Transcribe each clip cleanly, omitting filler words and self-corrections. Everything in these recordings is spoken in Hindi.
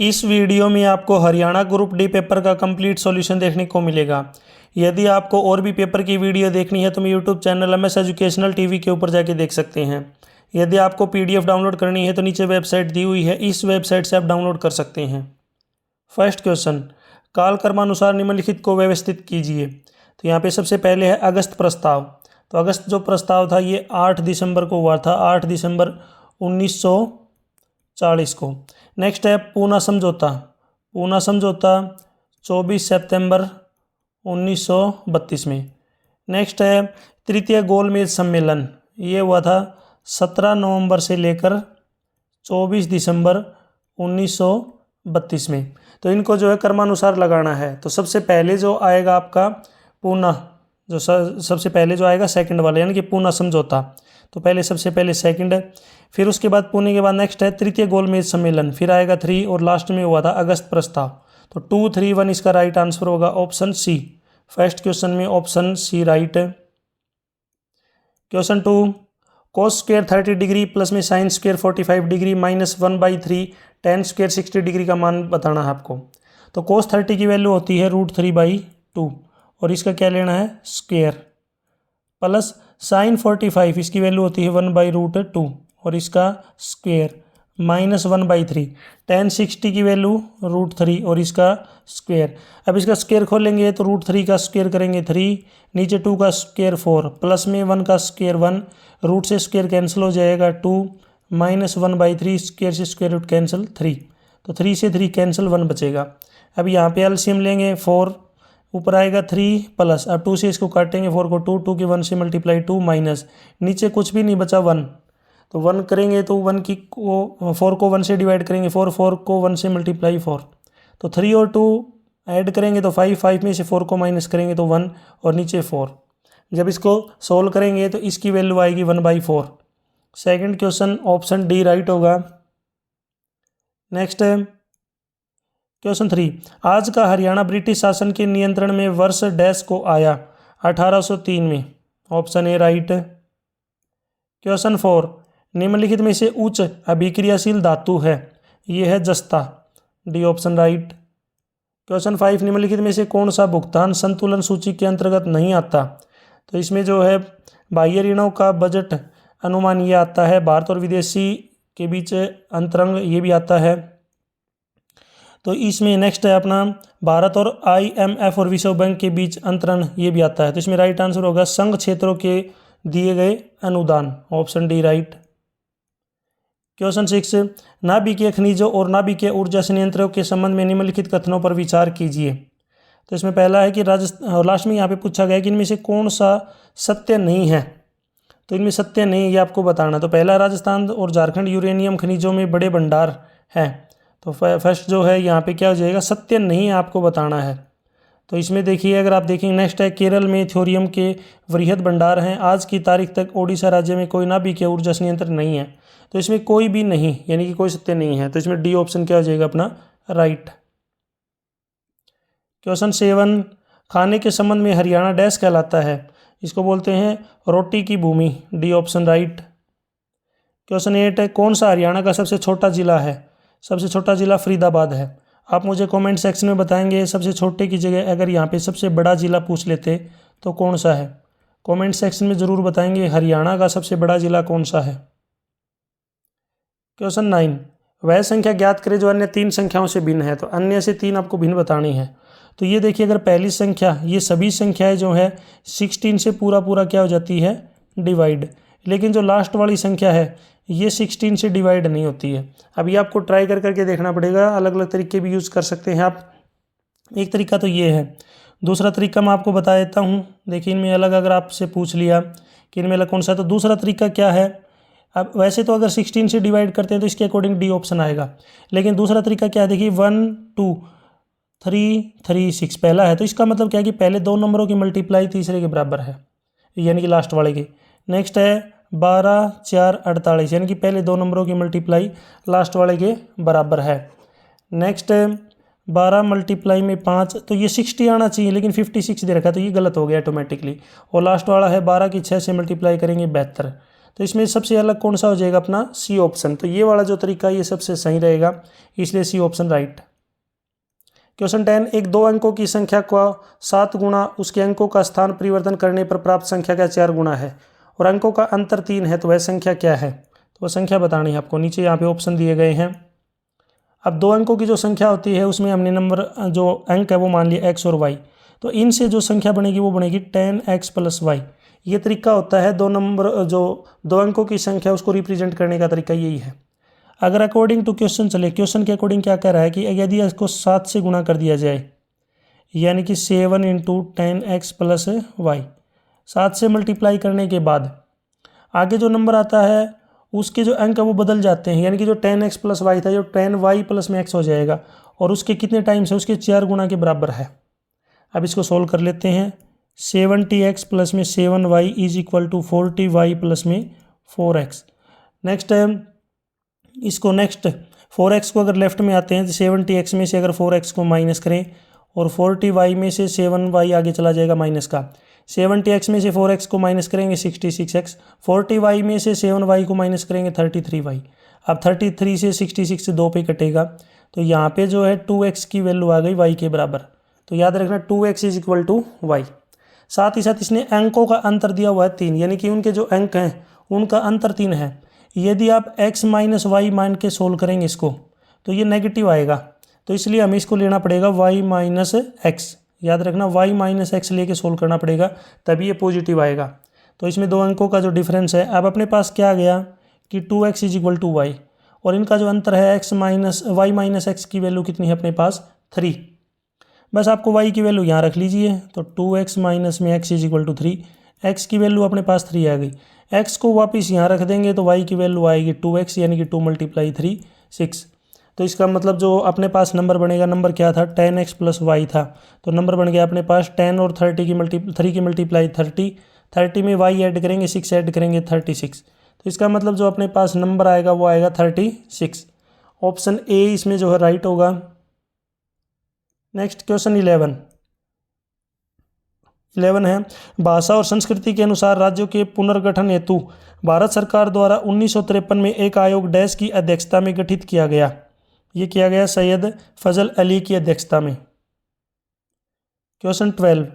इस वीडियो में आपको हरियाणा ग्रुप डी पेपर का कंप्लीट सॉल्यूशन देखने को मिलेगा। यदि आपको और भी पेपर की वीडियो देखनी है तो मैं YouTube channel MS educational TV के ऊपर जाके देख सकते हैं। यदि आपको PDF डाउनलोड करनी है तो नीचे वेबसाइट दी हुई है, इस वेबसाइट से आप डाउनलोड कर सकते हैं। फर्स्ट क्वेश्चन, काल क्रमानुसार निम्नलिखित को व्यवस्थित कीजिए। तो यहाँ पे सबसे पहले है अगस्त प्रस्ताव। तो अगस्त जो प्रस्ताव था ये 8 दिसंबर को हुआ था, 8 दिसंबर 1940 को। नेक्स्ट है पूना समझौता। पूना समझौता 24 सितंबर 1932 में। नेक्स्ट है तृतीय गोलमेज सम्मेलन, ये हुआ था 17 नवंबर से लेकर 24 दिसंबर 1932 में। तो इनको जो है क्रमानुसार लगाना है। तो सबसे पहले जो आएगा आपका पूना, जो सबसे पहले जो आएगा सेकंड वाला, यानी कि पूना समझौता। तो पहले सबसे पहले सेकंड है, फिर उसके बाद पुणे के बाद नेक्स्ट है तृतीय गोलमेज सम्मेलन, फिर आएगा 3 और लास्ट में हुआ था अगस्त प्रस्ताव। तो 2, 3, 1 इसका राइट आंसर होगा ऑप्शन सी। फर्स्ट क्वेश्चन में ऑप्शन सी राइट है। Question 2, cos square 30 degree plus में sine square 45 degree minus 1/3 tan square 60 degree का मान बताना है आपको। तो कोस 30 की वैल्यू होती है √3/2 और इसका क्या लेना है स्क्वायर, प्लस साइन 45 इसकी वैल्यू होती है 1/√2 और इसका स्क्वायर, माइनस 1/3 टेन 60 की वैल्यू √3 और इसका स्क्वायर। अब इसका स्क्वायर खोलेंगे तो √3 का स्क्वायर करेंगे 3, नीचे 2 का स्क्वायर 4, प्लस में 1 का स्क्वायर 1, रूट से स्क्वायर कैंसिल हो जाएगा 2, माइनस 1/3 स्क्वायर से स्क्वायर रूट कैंसिल 3। तो 3 से 3 कैंसिल 1 बचेगा। अब यहाँ पे एलसीएम लेंगे 4, ऊपर आएगा 3 प्लस, अब 2 से इसको काटेंगे 4 को 2 के 1 से मल्टीप्लाई 2 माइनस, नीचे कुछ भी नहीं बचा 1, तो 1 करेंगे तो 1 की को 4 को 1 से डिवाइड करेंगे 4 को 1 से मल्टीप्लाई 4, तो 3 और 2 ऐड करेंगे तो 5 में से 4 को माइनस करेंगे तो 1 और नीचे 4। जब इसको सोल्व करेंगे तो इसकी वैल्यू आएगी 1/4। Second question option D right होगा। नेक्स्ट है क्वेश्चन 3, आज का हरियाणा ब्रिटिश शासन के नियंत्रण में वर्ष डैश को आया, 1803 में। Option A right. क्वेश्चन 4, निम्नलिखित में से उच्च अभिक्रियाशील धातु है, यह है जस्ता, डी ऑप्शन राइट। क्वेश्चन 5, निम्नलिखित में से कौन सा भुगतान संतुलन सूची के अंतर्गत नहीं आता। तो इसमें जो है बाह्य ऋणों का बजट अनुमान ये आता है, भारत और विदेशी के बीच अंतरंग ये भी आता है। तो इसमें नेक्स्ट है अपना भारत और IMF और विश्व बैंक के बीच अंतरण ये भी आता है। तो इसमें राइट आंसर होगा संघ क्षेत्रों के दिए गए अनुदान, ऑप्शन डी राइट। क्वेश्चन 6, नाभिकीय खनिजों और नाभिकीय ऊर्जा संयंत्रों के संबंध में निम्नलिखित कथनों पर विचार कीजिए। तो इसमें पहला है कि राजस्थान, लास्ट में यहाँ पे पूछा गया कि इनमें से कौन सा सत्य नहीं है। तो इनमें सत्य नहीं ये आपको बताना। तो पहला, राजस्थान और झारखंड यूरेनियम खनिजों में बड़े भंडार हैं। तो फर्स्ट जो है यहाँ पे क्या हो जाएगा, सत्य नहीं आपको बताना है। तो इसमें देखिए, अगर आप देखेंगे नेक्स्ट है केरल में थोरियम के वृहद भंडार हैं, आज की तारीख तक ओडिशा राज्य में कोई नाभिकीय ऊर्जा संयंत्र नहीं है। तो इसमें कोई भी नहीं, यानी कि कोई सत्य नहीं है। तो इसमें डी ऑप्शन क्या हो जाएगा अपना राइट। क्वेश्चन 7, खाने के संबंध में हरियाणा डैश कहलाता है, इसको बोलते हैं रोटी की भूमि, डी ऑप्शन राइट। क्वेश्चन 8 है, कौन सा हरियाणा का सबसे छोटा जिला है। सबसे छोटा जिला फरीदाबाद है। आप मुझे कमेंट सेक्शन में बताएंगे सबसे छोटे की जगह अगर यहाँ पे सबसे बड़ा जिला पूछ लेते तो कौन सा है। कमेंट सेक्शन में ज़रूर बताएंगे हरियाणा का सबसे बड़ा जिला कौन सा है। क्वेश्चन 9, वह संख्या ज्ञात करें जो अन्य 3 संख्याओं से भिन्न है। तो अन्य से 3 आपको भिन्न बतानी है। तो ये देखिए, अगर पहली संख्या, ये सभी संख्याएं जो है 16 से पूरा क्या हो जाती है डिवाइड, लेकिन जो लास्ट वाली संख्या है ये 16 से डिवाइड नहीं होती है। अब ये आपको ट्राई करके देखना पड़ेगा, अलग अलग तरीके भी यूज़ कर सकते हैं आप। एक तरीका तो ये है, दूसरा तरीका मैं आपको बता देता हूँ। देखिए, इनमें अलग अगर आपसे पूछ लिया कि इनमें अलग कौन सा है, तो दूसरा तरीका क्या है। अब वैसे तो अगर 16 से डिवाइड करते हैं तो इसके अकॉर्डिंग डी ऑप्शन आएगा, लेकिन दूसरा तरीका क्या है, देखिए 1 2 3 3 6 पहला है, तो इसका मतलब क्या है कि पहले 2 नंबरों की मल्टीप्लाई तीसरे के बराबर है, यानी कि लास्ट वाले की। नेक्स्ट है 12 4 48, यानी कि पहले 2 नंबरों की मल्टीप्लाई लास्ट वाले के बराबर है। नेक्स्ट 12 मल्टीप्लाई में 5, तो ये 60 आना चाहिए, लेकिन 56 दे रखा है, तो ये गलत हो गया ऑटोमेटिकली। और लास्ट वाला है 12 की 6 से मल्टीप्लाई करेंगे 72, तो इसमें सबसे अलग कौन सा हो जाएगा अपना सी ऑप्शन। तो ये वाला जो तरीका ये सबसे सही रहेगा, इसलिए सी ऑप्शन राइट। क्वेश्चन 10, एक 2 अंकों की संख्या का 7 गुना उसके अंकों का स्थान परिवर्तन करने पर प्राप्त संख्या का 4 गुना है और अंकों का अंतर 3 है, तो वह संख्या क्या है। तो वह संख्या बतानी है आपको। नीचे यहाँ पे ऑप्शन दिए गए हैं। अब 2 अंकों की जो संख्या होती है उसमें हमने नंबर जो अंक है वो मान लिया x और y। तो इनसे जो संख्या बनेगी वो बनेगी 10x प्लस वाई। ये तरीका होता है 2 अंकों की संख्या उसको रिप्रेजेंट करने का तरीका यही है। अगर अकॉर्डिंग टू क्वेश्चन चले, क्वेश्चन के अकॉर्डिंग क्या कह रहा है कि यदि इसको 7 से गुणा कर दिया जाए, यानी कि 7 इंटू 10x प्लस वाई, 7 से मल्टीप्लाई करने के बाद आगे जो नंबर आता है उसके जो अंक है वो बदल जाते हैं, यानी कि जो 10x प्लस वाई था जो 10y प्लस में x हो जाएगा और उसके कितने टाइम्स है, उसके 4 गुना के बराबर है। अब इसको सोल्व कर लेते हैं। 70x प्लस में 7y is equal to 40y plus में 4x। नेक्स्ट इसको 4x को अगर लेफ्ट में आते हैं तो 70x में से अगर 4x को माइनस करें और 40y में से 7y आगे चला जाएगा माइनस का। 70x में से 4x को माइनस करेंगे 66x, 40y में से 7y को माइनस करेंगे 33y। अब 33 से 66 से 2 पे कटेगा, तो यहाँ पे जो है 2x की वैल्यू आ गई y के बराबर। तो याद रखना 2x is equal to Y. साथ ही साथ इसने अंकों का अंतर दिया हुआ है 3, यानी कि उनके जो अंक हैं उनका अंतर 3 है। यदि आप x माइनस वाई मान के सोल्व करेंगे इसको तो ये नेगेटिव आएगा, तो इसलिए हमें इसको लेना पड़ेगा y माइनस एक्स। याद रखना y माइनस एक्स लेके सोल्व करना पड़ेगा, तभी ये पॉजिटिव आएगा। तो इसमें 2 अंकों का जो डिफरेंस है, अब अपने पास क्या आ गया कि 2x is equal to Y और इनका जो अंतर है y माइनस एक्स की वैल्यू कितनी है अपने पास 3। बस आपको y की वैल्यू यहाँ रख लीजिए, तो 2x माइनस में x is equal to 3, x की वैल्यू अपने पास 3 आ गई। x को वापस यहाँ रख देंगे तो y की वैल्यू आएगी 2x, यानी कि 2 मल्टीप्लाई 3 6। तो इसका मतलब जो अपने पास नंबर बनेगा, नंबर क्या था 10x प्लस वाई था, तो नंबर बन गया अपने पास 10 और 3 की मल्टीप्लाई 30 में y ऐड करेंगे 6 ऐड करेंगे 36। तो इसका मतलब जो अपने पास नंबर आएगा वो आएगा 36। ऑप्शन ए इसमें जो है राइट होगा। नेक्स्ट क्वेश्चन 11 है, भाषा और संस्कृति के अनुसार राज्यों के पुनर्गठन हेतु भारत सरकार द्वारा 1953 में एक आयोग डैश की अध्यक्षता में गठित किया गया। ये किया गया सैयद फजल अली की अध्यक्षता में। क्वेश्चन 12,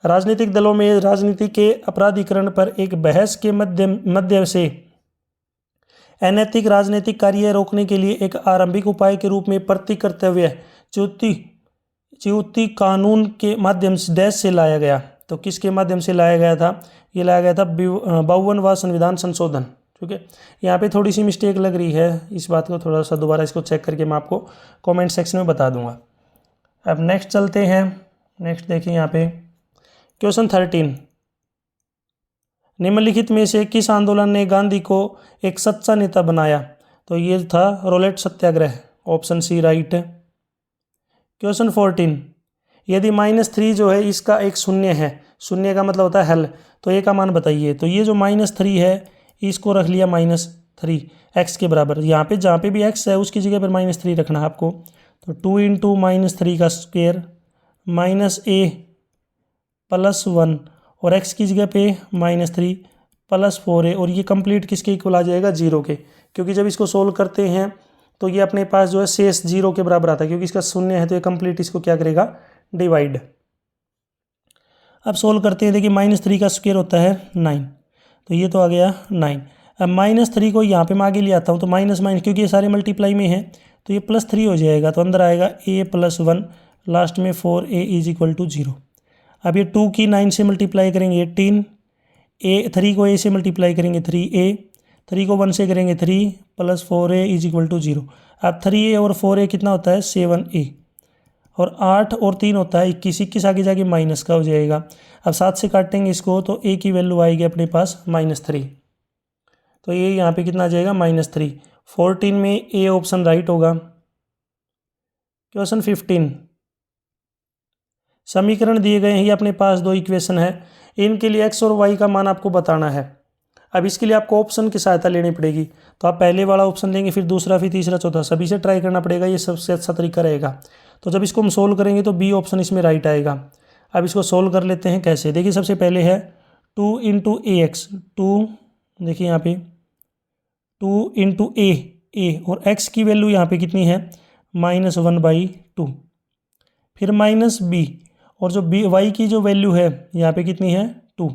राजनीतिक दलों में राजनीति के अपराधीकरण पर एक बहस के मध्य से अनैतिक राजनीतिक कार्य रोकने के लिए एक आरंभिक उपाय के रूप में प्रतिकर्तव्य च्युति कानून के माध्यम से डैश से लाया गया। तो किसके माध्यम से लाया गया था, ये लाया गया था 52वां संविधान संशोधन। ठीक है, यहाँ पे थोड़ी सी मिस्टेक लग रही है, इस बात को थोड़ा सा दोबारा इसको चेक करके मैं आपको कमेंट सेक्शन में बता दूंगा। अब नेक्स्ट चलते हैं। नेक्स्ट देखिए यहाँ पे क्वेश्चन 13, निम्नलिखित में से किस आंदोलन ने गांधी को एक सच्चा नेता बनाया। तो ये था रोलेट सत्याग्रह, ऑप्शन सी राइट। क्वेश्चन 14, यदि -3 जो है इसका एक शून्य है, शून्य का मतलब होता है हल, तो ए का मान बताइए। तो ये जो -3 है इसको रख लिया -3 x के बराबर। यहाँ पे जहाँ पे भी x है उसकी जगह पर -3 रखना है आपको। तो 2 इंटू -3 का स्क्वेयर -a प्लस 1 और x की जगह पे -3 प्लस 4a, और ये कंप्लीट किसके इक्वल आ जाएगा 0 के, क्योंकि जब इसको सोल्व करते हैं तो ये अपने पास जो है शेष 0 के बराबर आता है, क्योंकि इसका शून्य है तो ये कंप्लीट इसको क्या करेगा डिवाइड। अब सोल्व करते हैं, देखिए -3 का स्क्वायर होता है 9, तो ये तो आ गया 9। अब -3 को यहाँ पे मैं आगे ले आता हूँ, तो माइनस क्योंकि ये सारे मल्टीप्लाई में है तो ये +3 हो जाएगा, तो अंदर आएगा a + 1, लास्ट में 4a इज इक्वल टू 0। अब ये 2 की 9 से मल्टीप्लाई करेंगे 18, 3 को a से मल्टीप्लाई करेंगे 3a, 3 को 1 से करेंगे 3 + 4a इज इक्वल टू 0। अब 3a और 4a कितना होता है 7a, और 8 और 3 होता है 21, 21 आगे जाके माइनस का हो जाएगा। अब 7 से काटेंगे इसको तो a की वैल्यू आएगी अपने पास -3, तो ये यहाँ पे कितना आ जाएगा -3। 14 में a ऑप्शन राइट होगा। क्वेश्चन 15, समीकरण दिए गए हैं, ये अपने पास 2 इक्वेशन है, इनके लिए x और y का मान आपको बताना है। अब इसके लिए आपको ऑप्शन की सहायता लेनी पड़ेगी, तो आप पहले वाला ऑप्शन लेंगे, फिर दूसरा, फिर तीसरा, चौथा, सभी से ट्राई करना पड़ेगा, ये सबसे अच्छा तरीका रहेगा। तो जब इसको हम सोल्व करेंगे तो बी ऑप्शन इसमें राइट आएगा। अब इसको सोल्व कर लेते हैं कैसे, देखिए सबसे पहले है 2 इंटू AX, 2 देखिए यहाँ पे 2 इंटू ए और x की वैल्यू यहाँ पे कितनी है -1/2, फिर माइनस बी और जो बी वाई की जो वैल्यू है यहाँ पे कितनी है 2,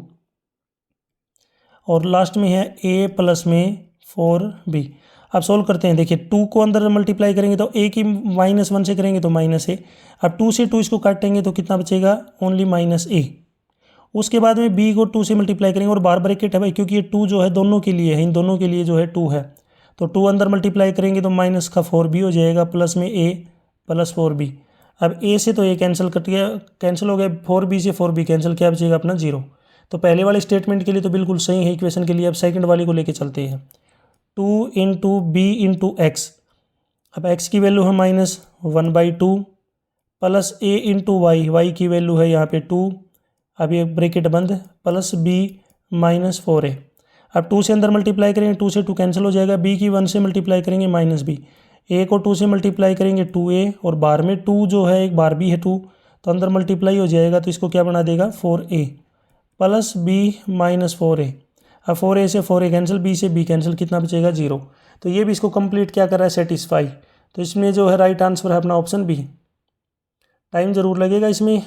और लास्ट में है a प्लस में 4b। अब सोल्व करते हैं। देखिए 2 को अंदर मल्टीप्लाई करेंगे तो a की -1 से करेंगे तो -a। अब 2 से 2 इसको काटेंगे तो कितना बचेगा ओनली -a। उसके बाद में b को 2 से मल्टीप्लाई करेंगे और बार ब्रैकेट है भाई, क्योंकि ये 2 जो है दोनों के लिए है, इन दोनों के लिए जो है 2 है, तो 2 अंदर मल्टीप्लाई करेंगे तो माइनस का 4b हो जाएगा प्लस में a प्लस 4b। अब a से तो a कैंसिल कट गया, कैंसिल हो गया, 4b से 4b कैंसिल, क्या बचेगा अपना 0। तो पहले वाले स्टेटमेंट के लिए तो बिल्कुल सही है इक्वेशन के लिए। अब सेकंड वाली को लेके चलते हैं। 2 इंटू बी इंटू एक्स, अब x की वैल्यू है -1/2 प्लस a इंटू वाई की वैल्यू है यहाँ पे 2, अब ये ब्रैकेट बंद, प्लस b -4a। अब 2 से अंदर मल्टीप्लाई करेंगे 2 से 2 कैंसिल हो जाएगा, b की 1 से मल्टीप्लाई करेंगे -b, a को 2 से मल्टीप्लाई करेंगे 2a और बार में 2 जो है एक बार भी है 2, तो अंदर मल्टीप्लाई हो जाएगा तो इसको क्या बना देगा 4a प्लस b -4a। अब 4a से 4a कैंसिल, b से b कैंसिल, कितना बचेगा 0। तो ये भी इसको कंप्लीट क्या कर रहा है सेटिस्फाई। तो इसमें जो है राइट आंसर है अपना ऑप्शन बी। टाइम ज़रूर लगेगा इसमें।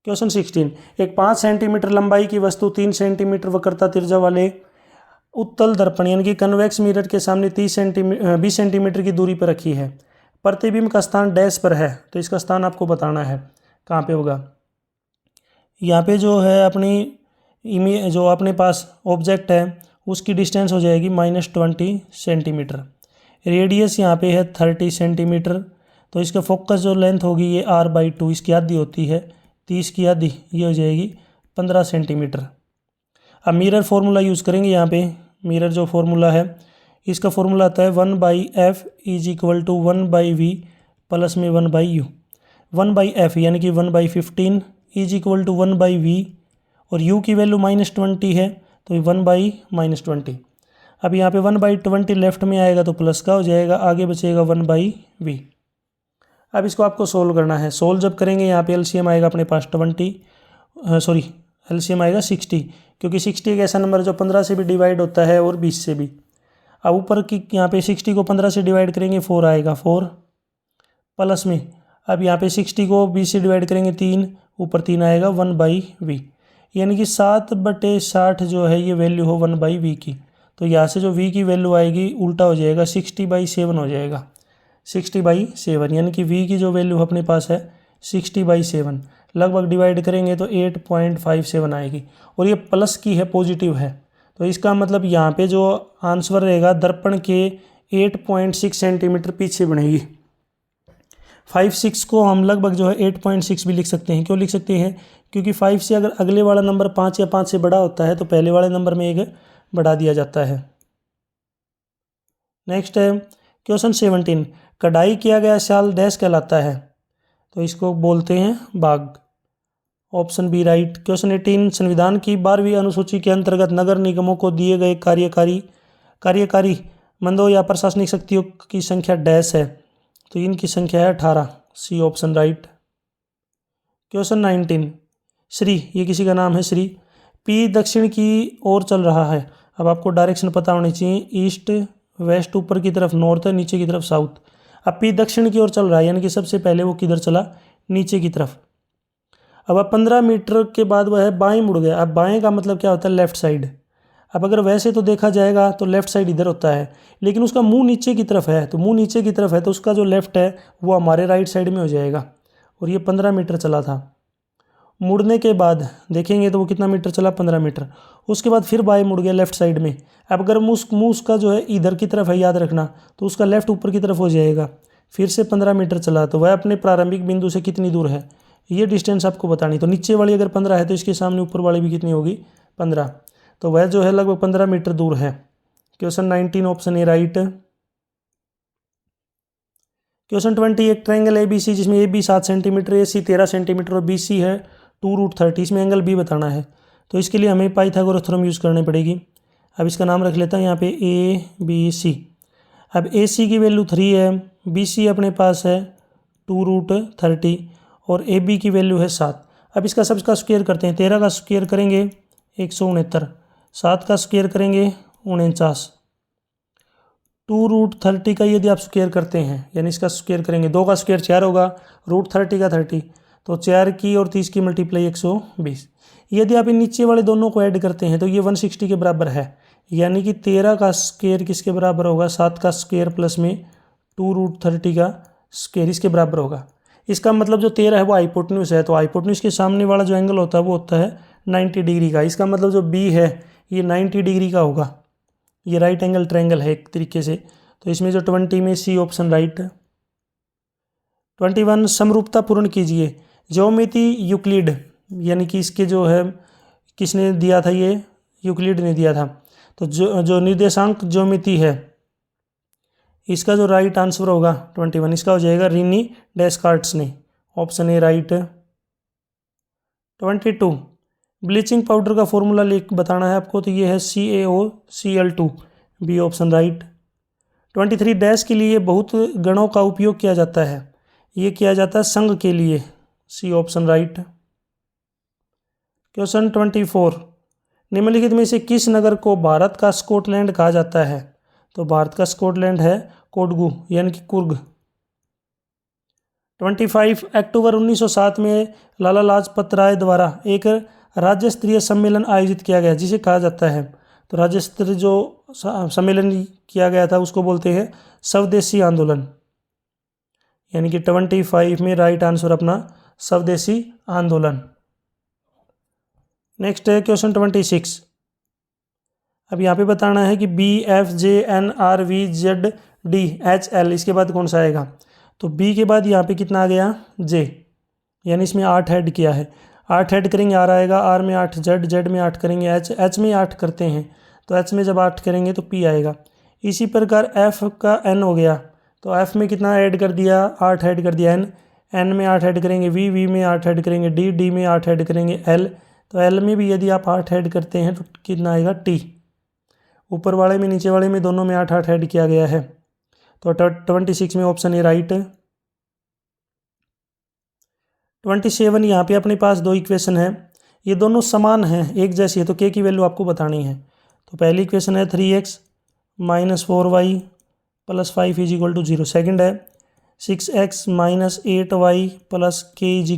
क्वेश्चन 16, एक 5 सेंटीमीटर लंबाई की वस्तु 3 सेंटीमीटर वक्रता त्रिज्या वाले उत्तल दर्पण यानी कि कन्वेक्स मिरर के सामने 20 सेंटीमीटर की दूरी पर रखी है। प्रतिबिंब का स्थान डैश पर है, तो इसका स्थान आपको बताना है कहाँ पे होगा। यहाँ पे जो है अपनी जो अपने पास ऑब्जेक्ट है उसकी डिस्टेंस हो जाएगी -20 सेंटीमीटर, रेडियस यहाँ पे है 30 सेंटीमीटर, तो इसका फोकस जो लेंथ होगी ये r/2, इसकी आधी होती है 30 की आधी, ये हो जाएगी 15 सेंटीमीटर। अब मिरर फार्मूला यूज़ करेंगे। यहाँ पे मिरर जो फार्मूला है इसका फार्मूला आता है 1/f = 1/v प्लस में 1/u। 1/f यानी कि 1/15 = 1/v और u की वैल्यू -20 है तो 1/-20। अब यहाँ पे 1/20 लेफ्ट में आएगा तो प्लस का हो जाएगा, आगे बचेगा 1/v। अब इसको आपको सोल्व करना है। सोल्व जब करेंगे यहाँ पे एलसीएम आएगा अपने पास एलसीएम आएगा 60, क्योंकि 60 एक ऐसा नंबर जो 15 से भी डिवाइड होता है और 20 से भी। अब ऊपर की यहाँ पे 60 को 15 से डिवाइड करेंगे 4 आएगा, 4 प्लस में, अब यहाँ पे 60 को 20 से डिवाइड करेंगे 3, ऊपर 3 आएगा 1/v, यानी कि 7/60 जो है ये वैल्यू हो 1/v की। तो यहाँ से जो v की वैल्यू आएगी उल्टा हो जाएगा, 60/7 हो जाएगा, 60/7, यानी कि v की जो वैल्यू अपने पास है 60/7, लगभग डिवाइड करेंगे तो 8.57 आएगी, और ये प्लस की है, पॉजिटिव है, तो इसका मतलब यहाँ पे जो आंसर रहेगा दर्पण के 8.6 सेंटीमीटर पीछे बनेगी। 5-6 को हम लगभग जो है 8.6 भी लिख सकते हैं। क्यों लिख सकते हैं? क्योंकि 5 से अगर अगले वाला नंबर 5 या 5 से बड़ा होता है तो पहले वाले नंबर में एक बढ़ा दिया जाता है। नेक्स्ट है क्वेश्चन 17, कढ़ाई किया गया शाल डैश कहलाता है, तो इसको बोलते हैं बाग। Option B right. क्वेश्चन 18, संविधान की 12वीं अनुसूची के अंतर्गत नगर निगमों को दिए गए कार्यकारी मंदों या प्रशासनिक शक्तियों की संख्या डैश है, तो इनकी संख्या है 18, C option right. Question 19, Shri, ये किसी का नाम है श्री, पी दक्षिण की ओर चल रहा है। अब आपको डायरेक्शन पता होनी चाहिए, ईस्ट वेस्ट, ऊपर की तरफ नॉर्थ है, नीचे की तरफ साउथ। अब पी दक्षिण की ओर चल रहा है यानी कि सबसे पहले वो किधर चला, नीचे की तरफ। अब 15 मीटर के बाद वह है बाएं मुड़ गया। अब बाएं का मतलब क्या होता है, लेफ्ट साइड। अब अगर वैसे तो देखा जाएगा तो लेफ्ट साइड इधर होता है, लेकिन उसका मुंह नीचे की तरफ है, तो मुंह नीचे की तरफ है तो उसका जो लेफ्ट है वो हमारे राइट साइड में हो जाएगा। और ये 15 मीटर चला था। मुड़ने के बाद देखेंगे तो वो कितना मीटर चला, 15 मीटर। उसके बाद फिर बाएं मुड़ गया लेफ्ट साइड में। अब अगर मुंह उसका जो है इधर की तरफ है, याद रखना, तो उसका लेफ्ट ऊपर की तरफ हो जाएगा। फिर से 15 मीटर चला, तो वह अपने प्रारंभिक बिंदु से कितनी दूर है, ये डिस्टेंस आपको बतानी। तो नीचे वाली अगर 15 है तो इसके सामने ऊपर वाली भी कितनी होगी, 15, तो वह जो है लगभग 15 मीटर दूर है। Question 19 option A right. Question 20, एक ट्रायंगल ABC जिसमें AB 7 सेंटीमीटर, AC 13 सेंटीमीटर और BC है 2√30, इसमें एंगल B बताना है। तो इसके लिए हमें पाइथागोरस थ्योरम यूज़ करनी पड़ेगी। अब इसका नाम रख लेता हूँ यहाँ पे ABC। अब AC की वैल्यू 3 है, BC अपने पास है 2√30 और AB की वैल्यू है 7। अब इसका सबका स्क्वायर करते हैं, 13 का स्क्वायर करेंगे 169, 7 का स्क्वायर करेंगे 49। 2√30 का यदि आप स्क्वायर करते हैं, यानी इसका स्क्वायर करेंगे, 2 का स्क्वायर 4 होगा, √30 का 30, तो 4 की और 30 की मल्टीप्लाई 120। यदि आप इन नीचे वाले दोनों को ऐड करते हैं तो ये 160 के बराबर है, यानी कि 13 का स्क्वायर किसके बराबर होगा, 7 का स्क्वायर प्लस में 2√30 का स्क्वायर, इसके बराबर होगा। इसका मतलब जो 13 है वो हाइपोटेन्यूज है, तो हाइपोटेन्यूज के सामने वाला जो एंगल होता है वो होता है 90 डिग्री का। इसका मतलब जो बी है ये 90 डिग्री का होगा, ये राइट एंगल ट्रायंगल है एक तरीके से। तो इसमें जो 20 में सी ऑप्शन राइट। 21 समरूपता पूर्ण कीजिए। ज्योमिति यूक्लिड, यानी कि इसके जो है किसने दिया था, ये यूक्लिड ने दिया था। तो जो निर्देशांक ज्योमिति है इसका जो राइट आंसर होगा 21, इसका हो जाएगा रीनी डेस्कार्ट्स ने, option A right. 22 bleaching powder का फॉर्मूला लिख बताना है आपको, तो ये है CaOCl2, B option right. 23 dash के लिए बहुत गणों का उपयोग किया जाता है, ये किया जाता है संघ के लिए, सी ऑप्शन राइट। क्वेश्चन 24 निम्नलिखित में से किस नगर को भारत का स्कॉटलैंड कहा जाता है, तो भारत का स्कॉटलैंड है कोडगू यानी कि कुर्ग। 25 अक्टूबर 1907 में लाला लाजपत राय द्वारा एक राज्य स्तरीय सम्मेलन आयोजित किया गया जिसे कहा जाता है, तो राज्य स्तरीय जो सम्मेलन किया गया था उसको बोलते हैं स्वदेशी आंदोलन, यानी कि 25 में राइट आंसर अपना स्वदेशी आंदोलन। नेक्स्ट है क्वेश्चन 26। अब यहाँ पे बताना है कि BFJNRVZDHL इसके बाद कौन सा आएगा, तो B के बाद यहाँ पे कितना आ गया J, यानी इसमें 8 ऐड किया है, 8 ऐड करेंगे R आएगा, R में 8 Z में 8 करेंगे H में 8 करते हैं, तो H में जब 8 करेंगे तो P आएगा। इसी प्रकार F का N हो गया, तो F में कितना ऐड कर दिया, 8 ऐड कर दिया, N में 8 ऐड करेंगे, V में 8 ऐड करेंगे, D में 8 ऐड करेंगे, L, तो L में भी यदि आप 8 ऐड करते हैं तो कितना आएगा T। ऊपर वाले में नीचे वाले में दोनों में 8 ऐड किया गया है, तो 26 में ऑप्शन ए राइट। 27 यहाँ पे अपने पास दो इक्वेशन है, ये दोनों समान हैं, एक जैसी है, तो k की वैल्यू आपको बतानी है। तो पहली इक्वेशन है 3x - 4y + 5 = 0। सेकेंड है 6x - 8y + k =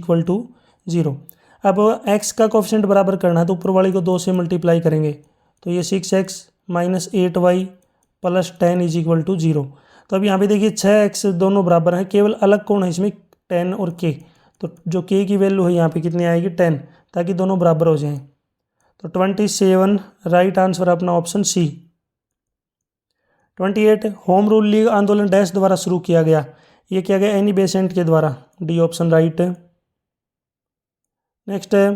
0। अब x का कोफिशिएंट बराबर करना है तो ऊपर वाली को 2 से मल्टीप्लाई करेंगे, तो ये 6x - 8y + 10 = 0। तो अब यहाँ पे देखिए 6x दोनों बराबर हैं, केवल अलग कौन है इसमें 10 और k, तो जो k की वैल्यू है यहाँ पे कितनी आएगी 10, ताकि दोनों बराबर हो जाएं। तो 27 राइट आंसर अपना option C. 28 home rule league आंदोलन डैश द्वारा शुरू किया गया, ये किया गया एनी बेसेंट के द्वारा, डी ऑप्शन राइट। नेक्स्ट है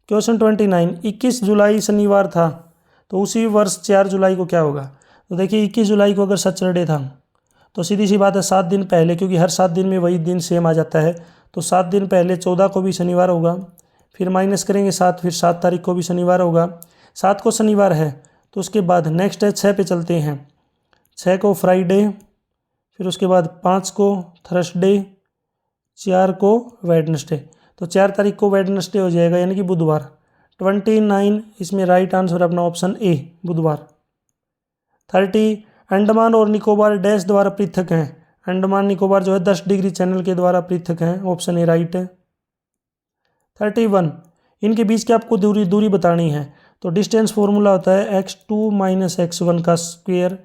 क्वेश्चन 29 21 जुलाई शनिवार था, तो उसी वर्ष 4 जुलाई को क्या होगा, तो देखिए 21 जुलाई को अगर सैटरडे था तो सीधी सी बात है 7 दिन पहले, क्योंकि हर 7 दिन में वही दिन सेम आ जाता है, तो 7 दिन पहले 14 को भी शनिवार होगा, फिर माइनस करेंगे 7, फिर 7 तारीख को भी शनिवार होगा, 7 को शनिवार है, तो उसके बाद नेक्स्ट है 6 पे चलते हैं, 6 को फ्राइडे, फिर उसके बाद 5 को थर्सडे, 4 को वेडनेसडे, तो 4 तारीख को वेडनेसडे हो जाएगा यानी कि बुधवार। 29 इसमें राइट आंसर अपना ऑप्शन ए बुधवार। 30 अंडमान और निकोबार डैश द्वारा पृथक हैं, अंडमान निकोबार जो है 10 डिग्री चैनल के द्वारा पृथक हैं, ऑप्शन ए राइट। 31 इनके बीच की आपको दूरी बतानी है, तो डिस्टेंस फॉर्मूला होता है x2 - x1 का स्क्वायर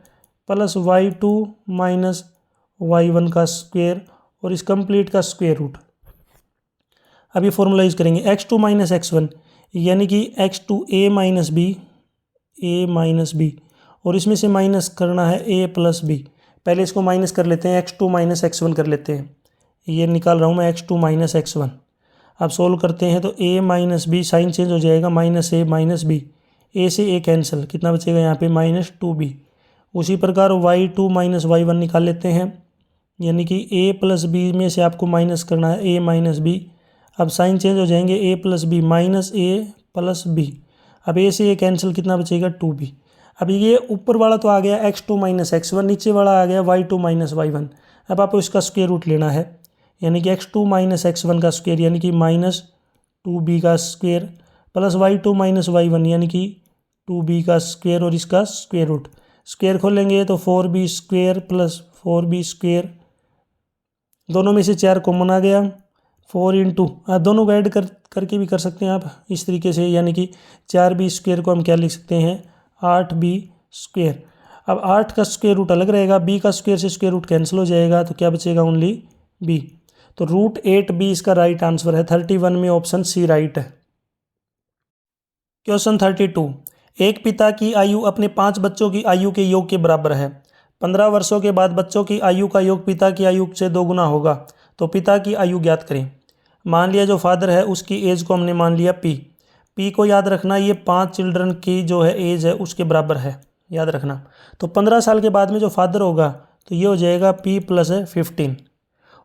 + y2 - y1 का स्क्वायर और इस कंप्लीट का स्क्वायर रूट। अब ये फॉर्मूला यूज करेंगे x2 - x1 यानी कि x2a - b और इसमें से माइनस करना है a + b। पहले इसको माइनस कर लेते हैं, x2 - x1 कर लेते हैं, ये निकाल रहा हूँ मैं x2 - x1। अब सोल्व करते हैं तो a - b साइन चेंज हो जाएगा, -a - b, a से a कैंसिल, कितना बचेगा यहाँ पे -2b। उसी प्रकार y2 - y1 निकाल लेते हैं, यानी कि a + b में से आपको माइनस करना है a - b। अब साइन चेंज हो जाएंगे a + b -a + b। अब a से a कैंसिल, कितना बचेगा 2b। अब ये ऊपर वाला तो आ गया x2 - x1, नीचे वाला आ गया y2 - y1। अब आपको इसका स्क्वायर रूट लेना है, यानी कि x2 - x1 का स्क्वायर यानी कि -2b का स्क्वायर + y2 - y1 यानी कि 2b का स्क्वायर और इसका स्क्वायर रूट। स्क्वायर खोलेंगे तो 4b square plus 4b square, दोनों में से 4 कॉमन आ गया। 4 इंटू दोनों को ऐड करके भी कर सकते हैं आप इस तरीके से, यानी कि 4b स्क्वायर को हम क्या लिख सकते हैं 8b स्क्वायर। अब 8 का स्क्वायर रूट अलग रहेगा, b का स्क्वायर से स्क्वायर रूट कैंसिल हो जाएगा, तो क्या बचेगा ओनली b। तो √8b इसका राइट आंसर है। 31 में ऑप्शन सी राइट है। क्वेश्चन 32, एक पिता की आयु अपने 5 बच्चों की आयु के योग के बराबर है। 15 वर्षों के बाद बच्चों की आयु का योग पिता की आयु से 2 गुना होगा, तो पिता की आयु ज्ञात करें। मान लिया जो फादर है उसकी एज को हमने मान लिया पी को याद रखना, ये 5 चिल्ड्रन की जो है एज है उसके बराबर है, याद रखना। तो 15 साल के बाद में जो फादर होगा तो ये हो जाएगा p + 15,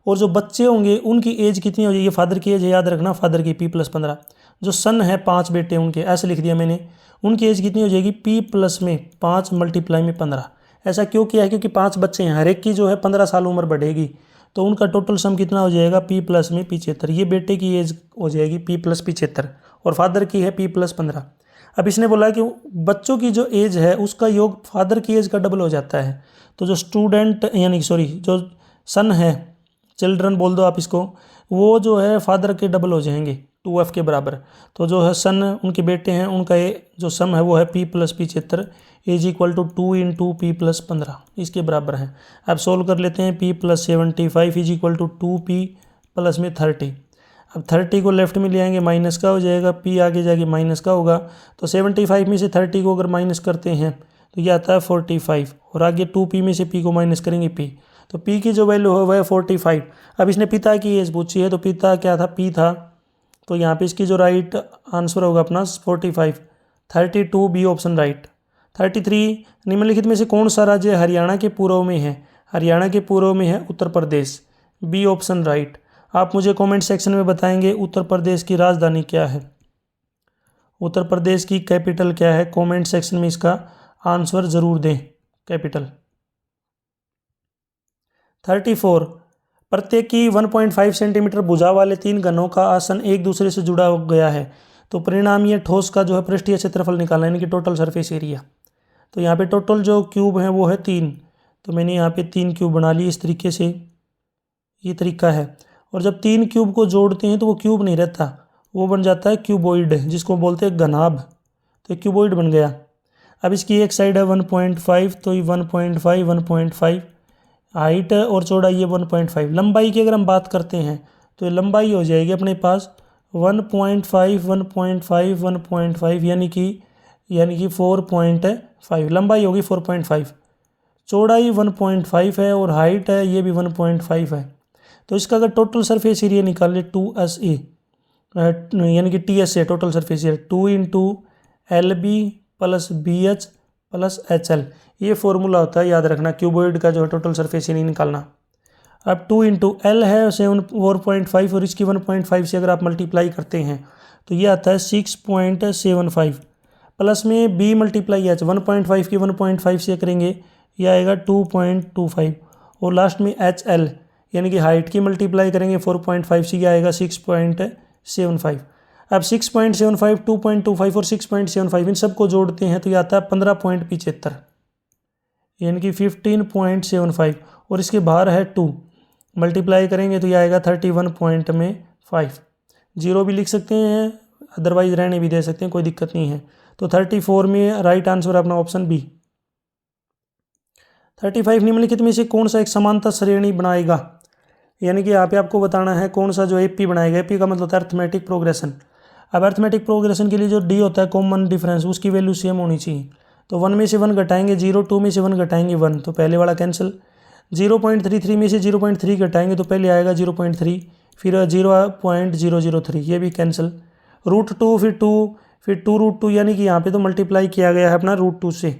और जो बच्चे होंगे उनकी एज कितनी हो जाएगी, फादर की एज है याद रखना, फादर की p + 15। जो सन है 5 बेटे उनके, ऐसे लिख दिया मैंने, उनकी एज कितनी हो जाएगी p प्लस में 5 × में 15। ऐसा क्यों किया है, क्योंकि 5 बच्चे हैं, हर एक की जो है 15 साल उम्र बढ़ेगी, तो उनका टोटल सम कितना हो जाएगा p प्लस में 75। ये बेटे की एज हो जाएगी p + 75 और फादर की है p + 15। अब इसने बोला कि बच्चों की जो एज है उसका योग फादर की एज का डबल हो जाता है, तो जो स्टूडेंट यानी जो सन है, चिल्ड्रन बोल दो आप इसको, वो जो है फादर के डबल हो जाएंगे 2f के बराबर। तो जो है सन उनके बेटे हैं, उनका जो सम है वो है p + 75 = 2 × p + 15, इसके बराबर है। अब सोल्व कर लेते हैं। p + 75 = 2p + 30। अब 30 को लेफ्ट में ले आएंगे, माइनस का हो जाएगा, p आगे जाके माइनस का होगा, तो 75 में से 30 को अगर माइनस करते हैं तो ये आता है 45, और आगे 2p में से p को माइनस करेंगे p, तो p की जो वैल्यू है वह है 45। अब इसने पिता की एज पूछी है, तो पिता क्या था p था, तो यहाँ पे इसकी जो राइट आंसर होगा अपना 45, 32 बी ऑप्शन राइट। 33, निम्नलिखित में से कौन सा राज्य हरियाणा के पूर्व में है। हरियाणा के पूर्व में है Uttar Pradesh, B option right. आप मुझे कमेंट सेक्शन में बताएंगे उत्तर प्रदेश की राजधानी क्या है, उत्तर प्रदेश की कैपिटल क्या है, कमेंट सेक्शन में इसका आंसर जरूर दें, कैपिटल। 34, प्रत्येक की 1.5 सेंटीमीटर भुजा वाले 3 घनों का आसन एक दूसरे से जुड़ा गया है, तो परिणाम ये ठोस का जो है पृष्ठीय क्षेत्रफल निकालना, यानी कि टोटल सरफेस एरिया। तो यहाँ पे टोटल जो क्यूब है वो है 3, तो मैंने यहाँ पे 3 क्यूब बना लिए इस तरीके से, ये तरीका है। और जब 3 क्यूब को जोड़ते हैं तो वो क्यूब नहीं रहता, वो बन जाता है क्यूबॉइड, जिसको बोलते हैं घनाभ, तो क्यूबॉइड बन गया। अब इसकी एक साइड है 1.5, तो ये 1.5 हाइट और चौड़ाई ये 1.5। लंबाई की अगर हम बात करते हैं तो ये लंबाई हो जाएगी अपने पास 1.5 यानी कि 4.5, लंबाई होगी 4.5, चौड़ाई 1.5 है और हाइट है ये भी 1.5 है। तो इसका अगर टोटल सरफेस एरिया निकाले 2SA, यानी कि TSA total surface area 2 × LB + BH + HL, ये फॉर्मूला होता है, याद रखना, क्यूबॉइड का जो है टोटल सरफेस एरिया निकालना। अब 2 × L है 4.5 और इसकी 1.5 से अगर आप मल्टीप्लाई करते हैं तो ये आता है 6.75, प्लस में B × H 1.5 की 1.5 से करेंगे ये आएगा 2.25, और लास्ट में HL यानी कि हाइट की मल्टीप्लाई करेंगे 4.5 से, ये आएगा 6.75। अब 6.75, 2.25 और 6.75 इन सबको जोड़ते हैं तो ये आता है 15.75, यानी कि 15.75, और इसके बाहर है 2, मल्टीप्लाई करेंगे तो ये आएगा 31.5। जीरो भी लिख सकते हैं, अदरवाइज रहने भी दे सकते हैं, कोई दिक्कत नहीं है। तो 34 में राइट आंसर अपना ऑप्शन बी। 35, निम्नलिखित में से कौन सा एक समांतर श्रेणी बनाएगा, यानी कि यहाँ पे आपको बताना है कौन सा जो AP बनाएगा। AP का मतलब होता है अर्थमेटिक प्रोग्रेशन। अब अर्थमेटिक प्रोग्रेशन के लिए जो D होता है कॉमन डिफरेंस, उसकी वैल्यू सेम होनी चाहिए। तो 1 में से 1 घटाएंगे 0, 2 में से 1 घटाएंगे 1, तो पहले वाला कैंसिल। 0.33 में से 0.3 घटाएंगे तो पहले आएगा 0.3, फिर 0.003, ये भी कैंसिल। √2 फिर 2√2, यानी कि यहाँ पे तो मल्टीप्लाई किया गया है अपना √2 से,